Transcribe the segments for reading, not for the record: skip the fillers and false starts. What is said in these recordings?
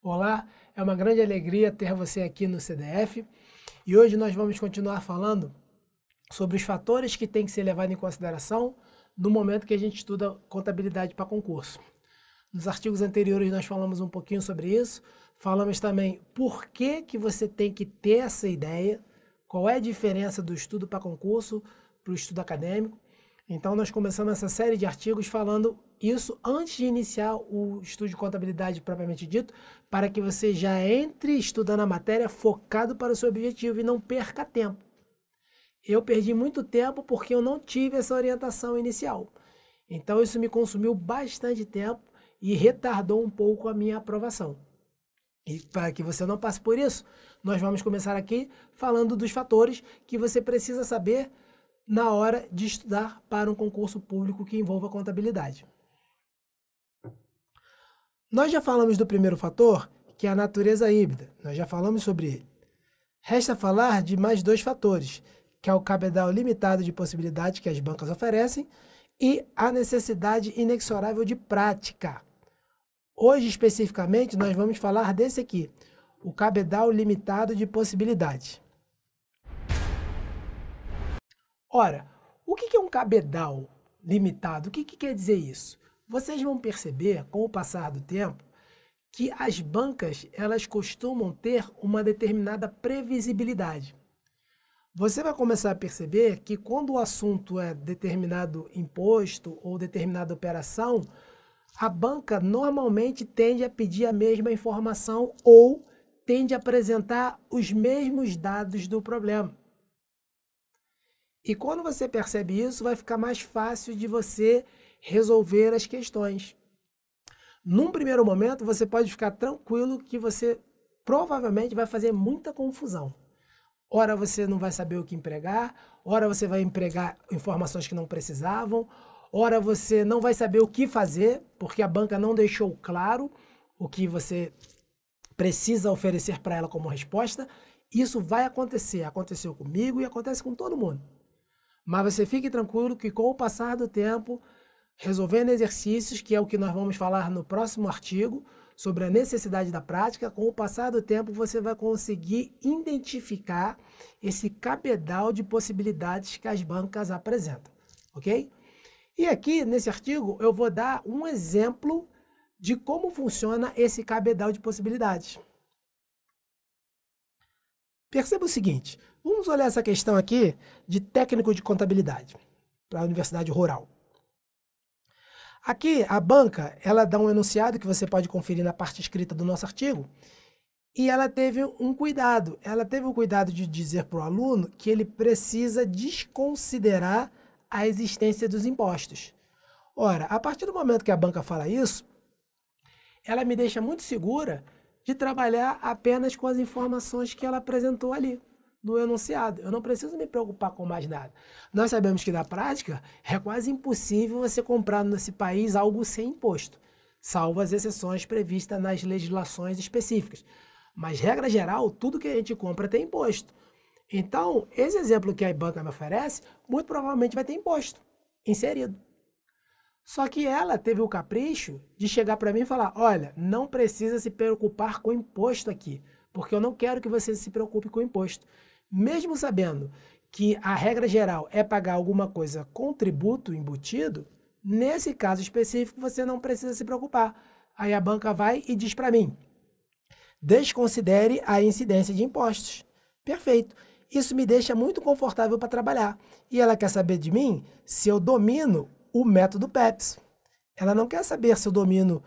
Olá, é uma grande alegria ter você aqui no CDF e hoje nós vamos continuar falando sobre os fatores que têm que ser levados em consideração no momento que a gente estuda contabilidade para concurso. Nos artigos anteriores nós falamos um pouquinho sobre isso, falamos também por que você tem que ter essa ideia, qual é a diferença do estudo para concurso para o estudo acadêmico. Então nós começamos essa série de artigos falando isso antes de iniciar o estudo de contabilidade propriamente dito, para que você já entre estudando a matéria focado para o seu objetivo e não perca tempo. Eu perdi muito tempo porque eu não tive essa orientação inicial. Então isso me consumiu bastante tempo e retardou um pouco a minha aprovação. E para que você não passe por isso, nós vamos começar aqui falando dos fatores que você precisa saber na hora de estudar para um concurso público que envolva contabilidade. Nós já falamos do primeiro fator, que é a natureza híbrida. Nós já falamos sobre ele. Resta falar de mais dois fatores, que é o cabedal limitado de possibilidades que as bancas oferecem e a necessidade inexorável de prática. Hoje, especificamente, nós vamos falar desse aqui, o cabedal limitado de possibilidades. Ora, o que é um cabedal limitado? O que quer dizer isso? Vocês vão perceber, com o passar do tempo, que as bancas elas costumam ter uma determinada previsibilidade. Você vai começar a perceber que quando o assunto é determinado imposto ou determinada operação, a banca normalmente tende a pedir a mesma informação ou tende a apresentar os mesmos dados do problema. E quando você percebe isso, vai ficar mais fácil de você resolver as questões. Num primeiro momento, você pode ficar tranquilo que você provavelmente vai fazer muita confusão. Ora você não vai saber o que empregar, ora você vai empregar informações que não precisavam, ora você não vai saber o que fazer, porque a banca não deixou claro o que você precisa oferecer para ela como resposta. Isso vai acontecer, aconteceu comigo e acontece com todo mundo. Mas você fique tranquilo que com o passar do tempo, resolvendo exercícios, que é o que nós vamos falar no próximo artigo, sobre a necessidade da prática, com o passar do tempo você vai conseguir identificar esse cabedal de possibilidades que as bancas apresentam, ok? E aqui, nesse artigo, eu vou dar um exemplo de como funciona esse cabedal de possibilidades. Perceba o seguinte, vamos olhar essa questão aqui de técnico de contabilidade para a Universidade Rural. Aqui, a banca, ela dá um enunciado que você pode conferir na parte escrita do nosso artigo, e ela teve um cuidado. Ela teve o cuidado de dizer para o aluno que ele precisa desconsiderar a existência dos impostos. Ora, a partir do momento que a banca fala isso, ela me deixa muito segura de trabalhar apenas com as informações que ela apresentou ali no enunciado. Eu não preciso me preocupar com mais nada. Nós sabemos que na prática é quase impossível você comprar nesse país algo sem imposto, salvo as exceções previstas nas legislações específicas. Mas, regra geral, tudo que a gente compra tem imposto. Então, esse exemplo que a banca me oferece, muito provavelmente vai ter imposto inserido. Só que ela teve o capricho de chegar para mim e falar, olha, não precisa se preocupar com imposto aqui, porque eu não quero que você se preocupe com imposto. Mesmo sabendo que a regra geral é pagar alguma coisa com tributo embutido, nesse caso específico você não precisa se preocupar. Aí a banca vai e diz para mim, desconsidere a incidência de impostos. Perfeito. Isso me deixa muito confortável para trabalhar. E ela quer saber de mim se eu domino o método PEPS. Ela não quer saber se eu domino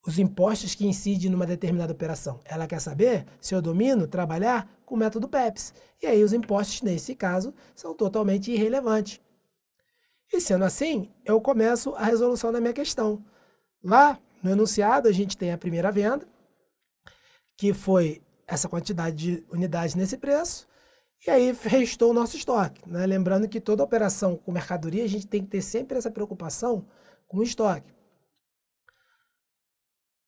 os impostos que incidem numa determinada operação. Ela quer saber se eu domino trabalhar com o método PEPS. E aí os impostos, nesse caso, são totalmente irrelevantes. E sendo assim, eu começo a resolução da minha questão. Lá no enunciado a gente tem a primeira venda, que foi essa quantidade de unidades nesse preço, e aí restou o nosso estoque, né? Lembrando que toda operação com mercadoria, a gente tem que ter sempre essa preocupação com o estoque.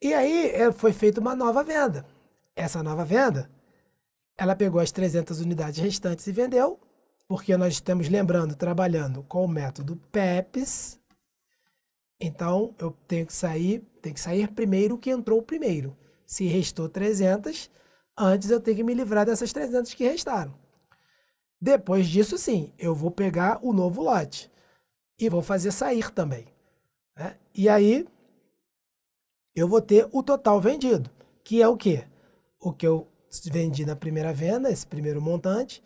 E aí foi feita uma nova venda. Essa nova venda, ela pegou as 300 unidades restantes e vendeu, porque nós estamos lembrando, trabalhando com o método PEPS. Então, eu tenho que sair primeiro o que entrou primeiro. Se restou 300, antes eu tenho que me livrar dessas 300 que restaram. Depois disso, sim, eu vou pegar o novo lote e vou fazer sair também, né? E aí, eu vou ter o total vendido, que é o quê? O que eu vendi na primeira venda, esse primeiro montante,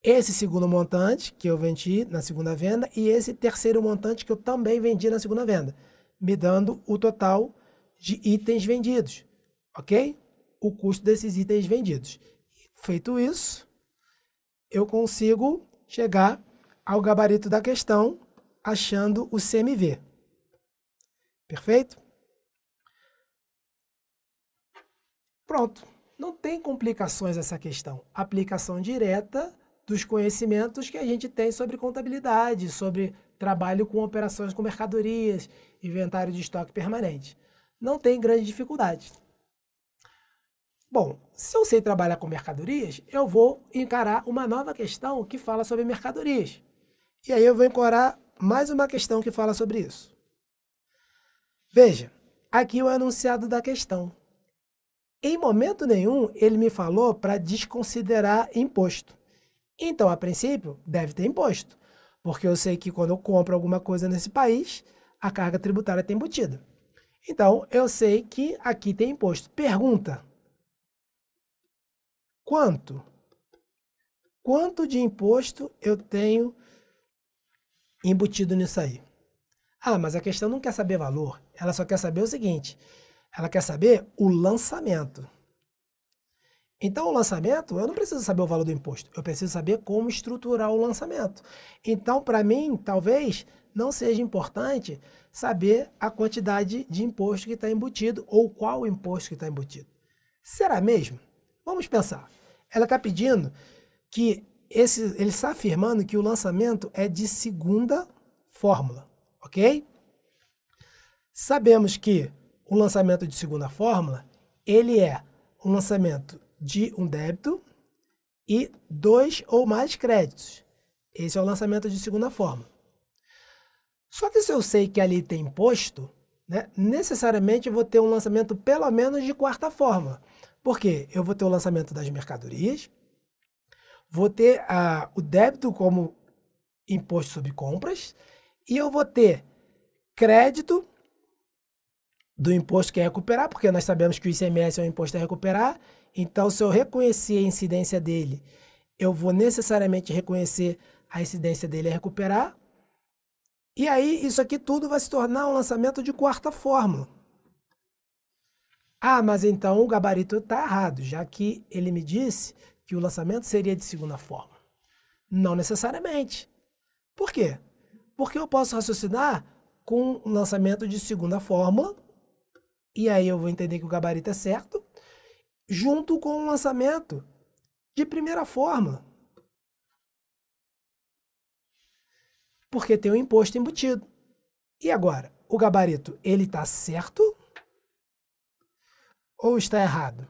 esse segundo montante que eu vendi na segunda venda e esse terceiro montante que eu também vendi na segunda venda, me dando o total de itens vendidos, ok? O custo desses itens vendidos. Feito isso, eu consigo chegar ao gabarito da questão achando o CMV. Perfeito? Pronto. Não tem complicações essa questão. Aplicação direta dos conhecimentos que a gente tem sobre contabilidade, sobre trabalho com operações com mercadorias, inventário de estoque permanente. Não tem grande dificuldade. Bom, se eu sei trabalhar com mercadorias, eu vou encarar uma nova questão que fala sobre mercadorias. E aí eu vou encarar mais uma questão que fala sobre isso. Veja, aqui o enunciado da questão. Em momento nenhum ele me falou para desconsiderar imposto. Então, a princípio, deve ter imposto, porque eu sei que quando eu compro alguma coisa nesse país, a carga tributária está embutida. Então, eu sei que aqui tem imposto. Pergunta: quanto? Quanto de imposto eu tenho embutido nisso aí? Ah, mas a questão não quer saber valor, ela só quer saber o seguinte, ela quer saber o lançamento. Então, o lançamento, eu não preciso saber o valor do imposto, eu preciso saber como estruturar o lançamento. Então, para mim, talvez não seja importante saber a quantidade de imposto que está embutido ou qual imposto que está embutido. Será mesmo? Vamos pensar. Ela está pedindo que ele está afirmando que o lançamento é de segunda fórmula, ok? Sabemos que o lançamento de segunda fórmula, ele é um lançamento de um débito e 2 ou mais créditos. Esse é o lançamento de segunda fórmula. Só que se eu sei que ali tem imposto, né, necessariamente eu vou ter um lançamento pelo menos de quarta fórmula. Por quê? Eu vou ter o lançamento das mercadorias, vou ter o débito como imposto sobre compras e eu vou ter crédito do imposto que é recuperar, porque nós sabemos que o ICMS é um imposto a recuperar, então se eu reconhecer a incidência dele, eu vou necessariamente reconhecer a incidência dele a recuperar, e aí isso aqui tudo vai se tornar um lançamento de quarta fórmula. Ah, mas então o gabarito está errado, já que ele me disse que o lançamento seria de segunda fórmula. Não necessariamente. Por quê? Porque eu posso raciocinar com um lançamento de segunda fórmula, e aí eu vou entender que o gabarito é certo, junto com um lançamento de primeira fórmula. Porque tem o imposto embutido. E agora, o gabarito, ele está certo ou está errado?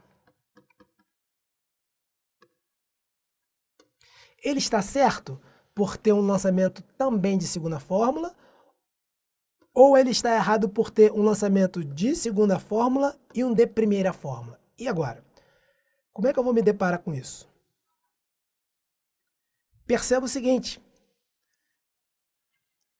Ele está certo por ter um lançamento também de segunda fórmula, ou ele está errado por ter um lançamento de segunda fórmula e um de primeira fórmula? E agora? Como é que eu vou me deparar com isso? Perceba o seguinte,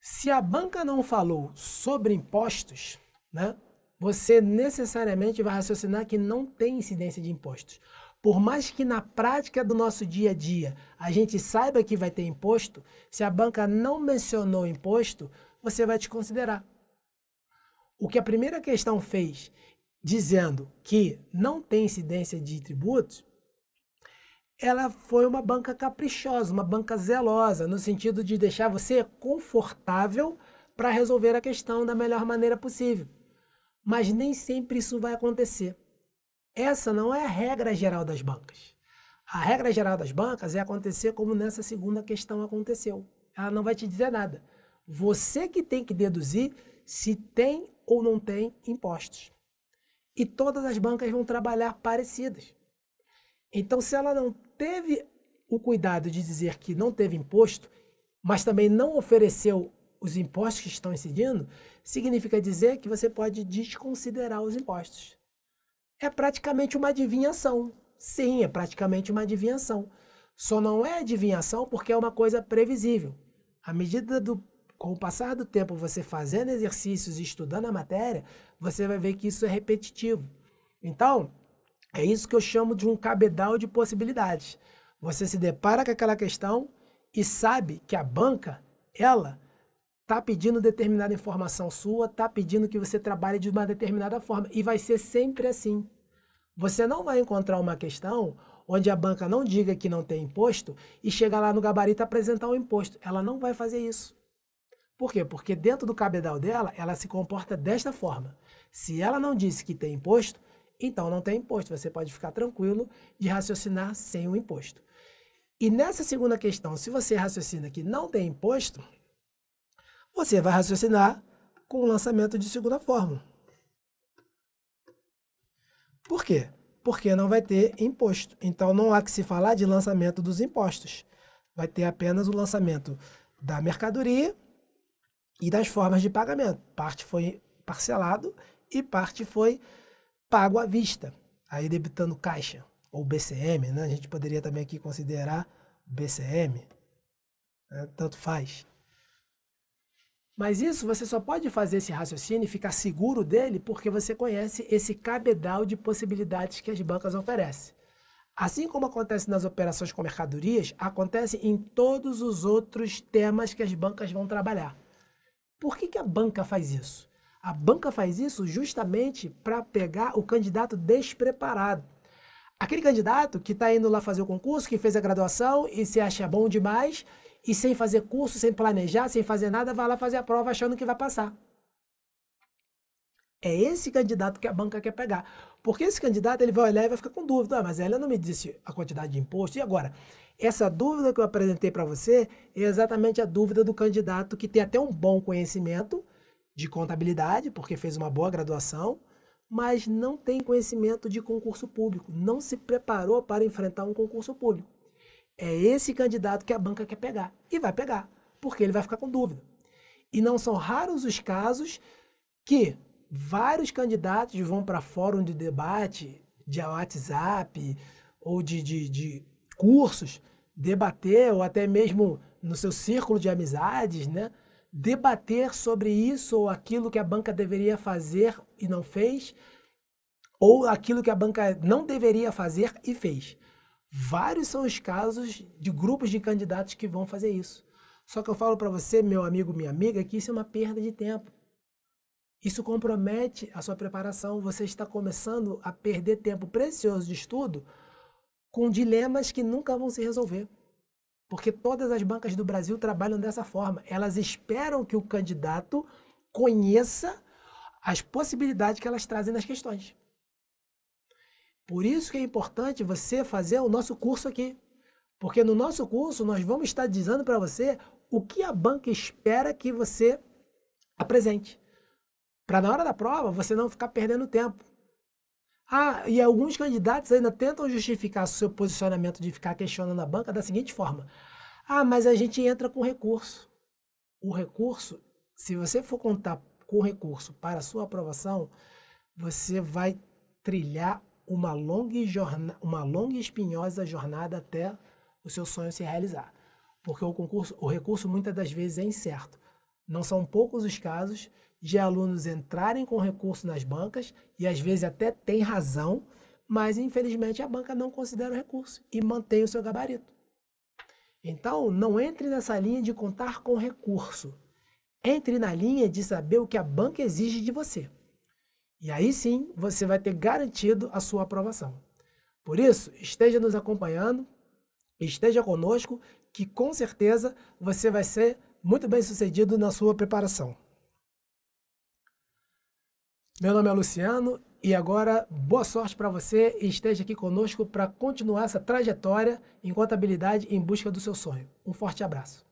se a banca não falou sobre impostos, né, você necessariamente vai raciocinar que não tem incidência de impostos. Por mais que na prática do nosso dia a dia a gente saiba que vai ter imposto, se a banca não mencionou imposto, você vai desconsiderar. O que a primeira questão fez, dizendo que não tem incidência de tributos, ela foi uma banca caprichosa, uma banca zelosa, no sentido de deixar você confortável para resolver a questão da melhor maneira possível. Mas nem sempre isso vai acontecer. Essa não é a regra geral das bancas. A regra geral das bancas é acontecer como nessa segunda questão aconteceu. Ela não vai te dizer nada. Você que tem que deduzir se tem ou não tem impostos. E todas as bancas vão trabalhar parecidas. Então, se ela não teve o cuidado de dizer que não teve imposto, mas também não ofereceu os impostos que estão incidindo, significa dizer que você pode desconsiderar os impostos. É praticamente uma adivinhação. Sim, é praticamente uma adivinhação. Só não é adivinhação porque é uma coisa previsível. À medida com o passar do tempo, você fazendo exercícios e estudando a matéria, você vai ver que isso é repetitivo. Então, é isso que eu chamo de um cabedal de possibilidades. Você se depara com aquela questão e sabe que a banca, ela está pedindo determinada informação sua, está pedindo que você trabalhe de uma determinada forma. E vai ser sempre assim. Você não vai encontrar uma questão onde a banca não diga que não tem imposto e chega lá no gabarito apresentar o imposto. Ela não vai fazer isso. Por quê? Porque dentro do cabedal dela, ela se comporta desta forma. Se ela não disse que tem imposto, então não tem imposto. Você pode ficar tranquilo de raciocinar sem o imposto. E nessa segunda questão, se você raciocina que não tem imposto, você vai raciocinar com o lançamento de segunda fórmula. Por quê? Porque não vai ter imposto. Então não há que se falar de lançamento dos impostos. Vai ter apenas o lançamento da mercadoria e das formas de pagamento. Parte foi parcelado e parte foi pago à vista, aí debitando caixa, ou BCM, né? A gente poderia também aqui considerar BCM, né? Tanto faz. Mas isso você só pode fazer esse raciocínio e ficar seguro dele porque você conhece esse cabedal de possibilidades que as bancas oferecem. Assim como acontece nas operações com mercadorias, acontece em todos os outros temas que as bancas vão trabalhar. Por que a banca faz isso? A banca faz isso justamente para pegar o candidato despreparado. Aquele candidato que está indo lá fazer o concurso, que fez a graduação e se acha bom demais, e sem fazer curso, sem planejar, sem fazer nada, vai lá fazer a prova achando que vai passar. É esse candidato que a banca quer pegar. Porque esse candidato ele vai olhar e vai ficar com dúvida. Mas ela não me disse a quantidade de imposto. E agora? Essa dúvida que eu apresentei para você é exatamente a dúvida do candidato que tem até um bom conhecimento de contabilidade, porque fez uma boa graduação, mas não tem conhecimento de concurso público, não se preparou para enfrentar um concurso público. É esse candidato que a banca quer pegar, e vai pegar, porque ele vai ficar com dúvida. E não são raros os casos que vários candidatos vão para fórum de debate, de WhatsApp, ou de cursos, debater, ou até mesmo no seu círculo de amizades, né? Debater sobre isso ou aquilo que a banca deveria fazer e não fez, ou aquilo que a banca não deveria fazer e fez. Vários são os casos de grupos de candidatos que vão fazer isso. Só que eu falo para você, meu amigo, minha amiga, que isso é uma perda de tempo. Isso compromete a sua preparação. Você está começando a perder tempo precioso de estudo com dilemas que nunca vão se resolver. Porque todas as bancas do Brasil trabalham dessa forma. Elas esperam que o candidato conheça as possibilidades que elas trazem nas questões. Por isso que é importante você fazer o nosso curso aqui. Porque no nosso curso nós vamos estar dizendo para você o que a banca espera que você apresente. Para na hora da prova você não ficar perdendo tempo. E alguns candidatos ainda tentam justificar seu posicionamento de ficar questionando a banca da seguinte forma. Mas a gente entra com recurso. O recurso, se você for contar com recurso para a sua aprovação, você vai trilhar uma longa e espinhosa jornada até o seu sonho se realizar. Porque o recurso muitas das vezes é incerto. Não são poucos os casos de alunos entrarem com recurso nas bancas e às vezes até tem razão, mas infelizmente a banca não considera o recurso e mantém o seu gabarito. Então, não entre nessa linha de contar com recurso. Entre na linha de saber o que a banca exige de você. E aí sim, você vai ter garantido a sua aprovação. Por isso, esteja nos acompanhando, esteja conosco, que com certeza você vai ser muito bem sucedido na sua preparação. Meu nome é Luciano e agora boa sorte para você e esteja aqui conosco para continuar essa trajetória em contabilidade em busca do seu sonho. Um forte abraço.